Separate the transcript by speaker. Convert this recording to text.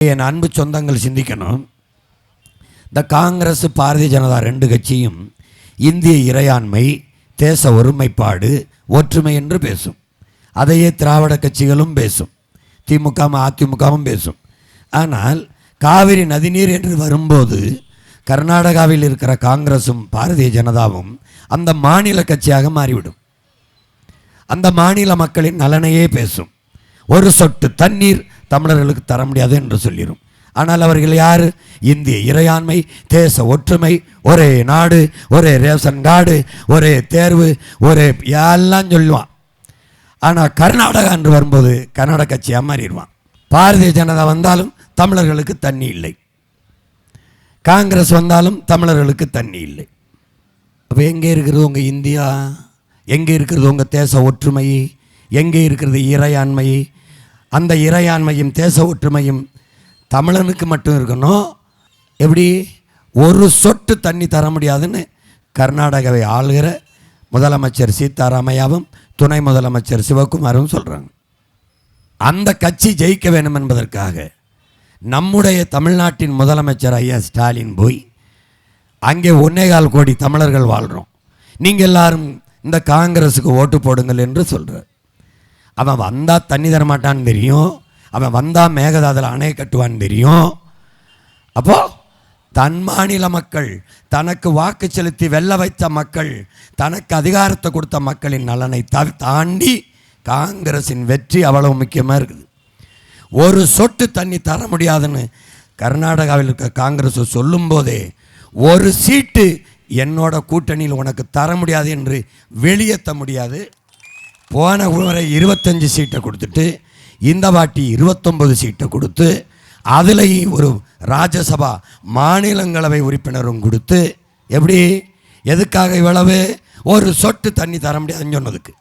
Speaker 1: என் அன்பு சொந்தங்கள் சிந்திக்கணும். இந்த காங்கிரஸ் பாரதிய ஜனதா ரெண்டு கட்சியும் இந்திய இறையாண்மை, தேச ஒருமைப்பாடு, ஒற்றுமை என்று பேசும். அதையே திராவிட கட்சிகளும் பேசும், திமுகவும் அதிமுகவும் பேசும். ஆனால் காவிரி நதிநீர் என்று வரும்போது கர்நாடகாவில் இருக்கிற காங்கிரஸும் பாரதிய ஜனதாவும் அந்த மாநில கட்சியாக மாறிவிடும். அந்த மாநில மக்களின் நலனையே பேசும். ஒரு சொட்டு தண்ணீர் தமிழர்களுக்கு தர முடியாது என்று சொல்லிடும். ஆனால் அவர்கள் யார்? இந்திய இறையாண்மை, தேச ஒற்றுமை, ஒரே நாடு, ஒரே ரேஷன் கார்டு, ஒரே தேர்வு, ஒரே எல்லாம் சொல்லுவான். ஆனால் கர்நாடகா என்று வரும்போது கன்னட கட்சியாக மாறிடுவான். பாரதிய ஜனதா வந்தாலும் தமிழர்களுக்கு தண்ணி இல்லை, காங்கிரஸ் வந்தாலும் தமிழர்களுக்கு தண்ணி இல்லை. அப்போ எங்கே இருக்கிறது உங்கள் இந்தியா? எங்கே இருக்கிறது உங்கள் தேச ஒற்றுமை? எங்கே இருக்கிறது இறையாண்மை? அந்த இறையாண்மையும் தேச ஒற்றுமையும் தமிழனுக்கு மட்டும் இருக்கணும். எப்படி? ஒரு சொட்டு தண்ணி தர முடியாதுன்னு கர்நாடகாவை ஆளுகிற முதலமைச்சர் சீதாராமையாவும் துணை முதலமைச்சர் சிவகுமாரும் சொல்கிறாங்க. அந்த கட்சி ஜெயிக்க வேண்டும் என்பதற்காக நம்முடைய தமிழ்நாட்டின் முதலமைச்சர் ஐயா ஸ்டாலின் போய் அங்கே 1.25 கோடி தமிழர்கள் வாழ்கிறோம், நீங்கள் எல்லாரும் இந்த காங்கிரஸுக்கு ஓட்டு போடுங்கள் என்று சொல்கிறார். அவன் வந்தால் தண்ணி தரமாட்டான்னு தெரியும், அவன் வந்தால் மேகதாதுல அணை கட்டுவான்னு தெரியும். அப்போது தன் மாநில மக்கள், தனக்கு வாக்கு செலுத்தி வெல்ல வைத்த மக்கள், தனக்கு அதிகாரத்தை கொடுத்த மக்களின் நலனை தாண்டி காங்கிரஸின் வெற்றி அவ்வளவு முக்கியமாக இருக்குது. ஒரு சொட்டு தண்ணி தர முடியாதுன்னு கர்நாடகாவில் இருக்க காங்கிரஸ் சொல்லும்போதே ஒரு சீட்டு என்னோட கூட்டணியில் உனக்கு தர முடியாது என்று வெளியேற்ற முடியாது. போன முறை 25 சீட்டை கொடுத்துட்டு இந்த வாட்டி 29 சீட்டை கொடுத்து அதுலேயும் ஒரு ராஜ்யசபா மாநிலங்களவை உறுப்பினரும் கொடுத்து, எப்படி எதுக்காக இவ்வளவு? ஒரு சொட்டு தண்ணி தர முடியாதுன்னு சொன்னதுக்கு.